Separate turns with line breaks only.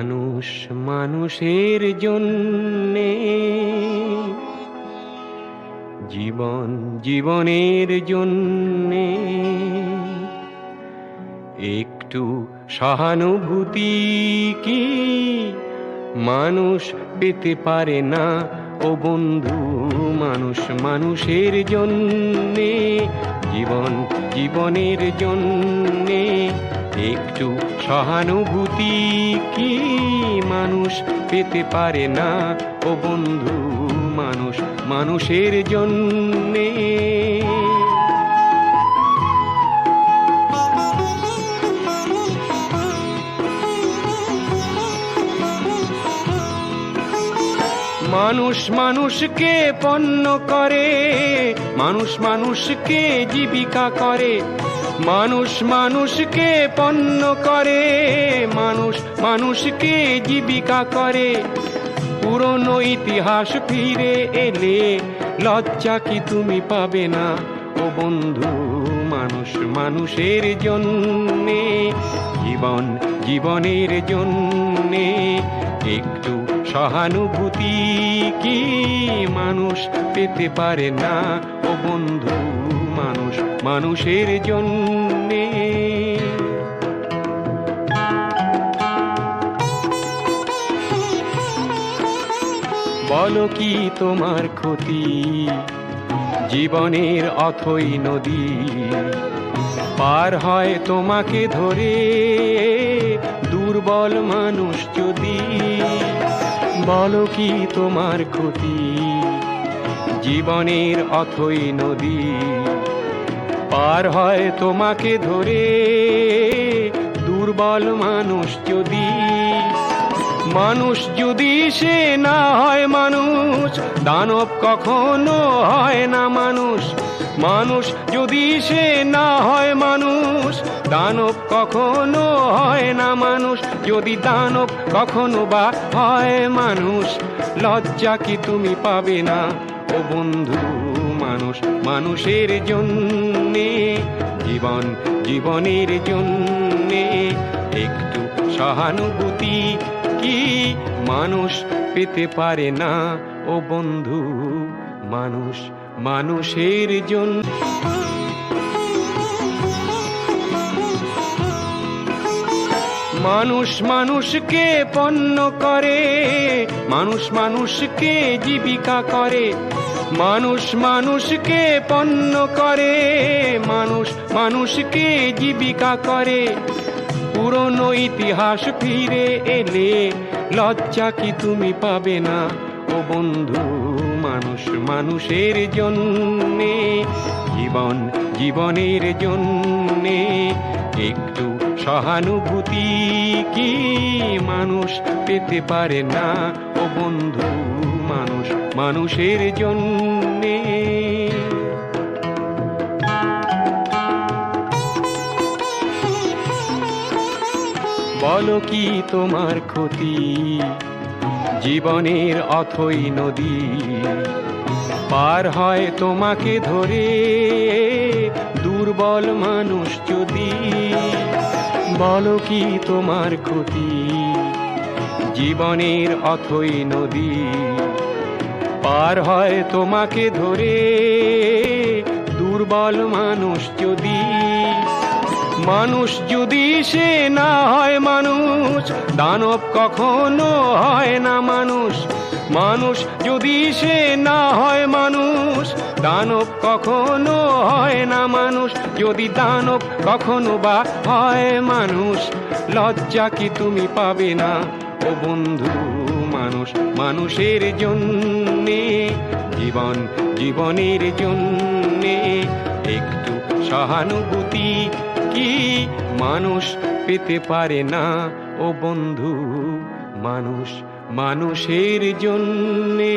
মানুষ মানুষের জন্যে, জীবন জীবনের জন্যে একটু সহানুভূতি কি মানুষ পেতে পারে না ও বন্ধু? মানুষ মানুষের জন্যে, জীবন জীবনের জন্যে একটু সহানুভূতি কি মানুষ পেতে পারে না ও বন্ধু? মানুষ মানুষের জন্যে। মানুষ মানুষকে পণ্য করে, মানুষ মানুষকে জীবিকা করে, মানুষ মানুষকে পণ্য করে, মানুষ মানুষকে জীবিকা করে। পুরনো ইতিহাস ফিরে এলে লজ্জা কি তুমি পাবে না ও বন্ধু? মানুষ মানুষের জন্যে, জীবন জীবনের জন্যে একটু সহানুভূতি কি মানুষ পেতে পারে না ও বন্ধু? মানুষ মানুষের জন্যে। বলো কি তোমার ক্ষতি জীবনের অথই নদী পার হয় তোমাকে ধরে দুর্বল মানুষ যদি? বলো কি তোমার ক্ষতি জীবনের অথই নদী পার হয় তোমাকে ধরে দুর্বল মানুষ যদি? মানুষ যদি সে না হয় মানুষ, দানব কখনো হয় না মানুষ। মানুষ যদি সে না হয় মানুষ, দানব কখনো হয় না মানুষ। যদি দানব কখনো বা হয় মানুষ, লজ্জা কি তুমি পাবে না ও বন্ধু? মানুষ মানুষের জন্যে, জীবন জীবনের জন্যে একটু সহানুভূতি কি মানুষ পেতে পারে না ও বন্ধু? মানুষ মানুষের জন্য। মানুষ মানুষকে পণ্য করে, মানুষ মানুষকে জীবিকা করে, মানুষ মানুষকে পণ্য করে, মানুষ মানুষকে জীবিকা করে। পুরনো ইতিহাস ফিরে এলে লজ্জা কি তুমি পাবে না ও বন্ধু? মানুষ মানুষের জন্যে, জীবন জীবনের জন্যে একটু সহানুভূতি কি মানুষ পেতে পারে না ও বন্ধু? মানুষ মানুষের জন্যে। বলো কি তোমার ক্ষতি জীবনের অথই নদী পার হয় তোমাকে ধরে দুর্বল মানুষ যদি? বলো কি তোমার ক্ষতি জীবনের অথই নদী পার হয় তোমাকে ধরে দুর্বল মানুষ যদি? মানুষ যদি সে না হয় মানুষ, দানব কখনো হয় না মানুষ। মানুষ যদি সে না হয় মানুষ, দানব কখনো হয় না মানুষ। যদি দানব কখনো বা হয় মানুষ, লজ্জা কি তুমি পাবে না ও বন্ধু? মানুষ মানুষের জন্যে, জীবন জীবনের জন্যে একটু সহানুভূতি কি মানুষ পেতে পারে না ও বন্ধু? মানুষ মানুষের জন্যে।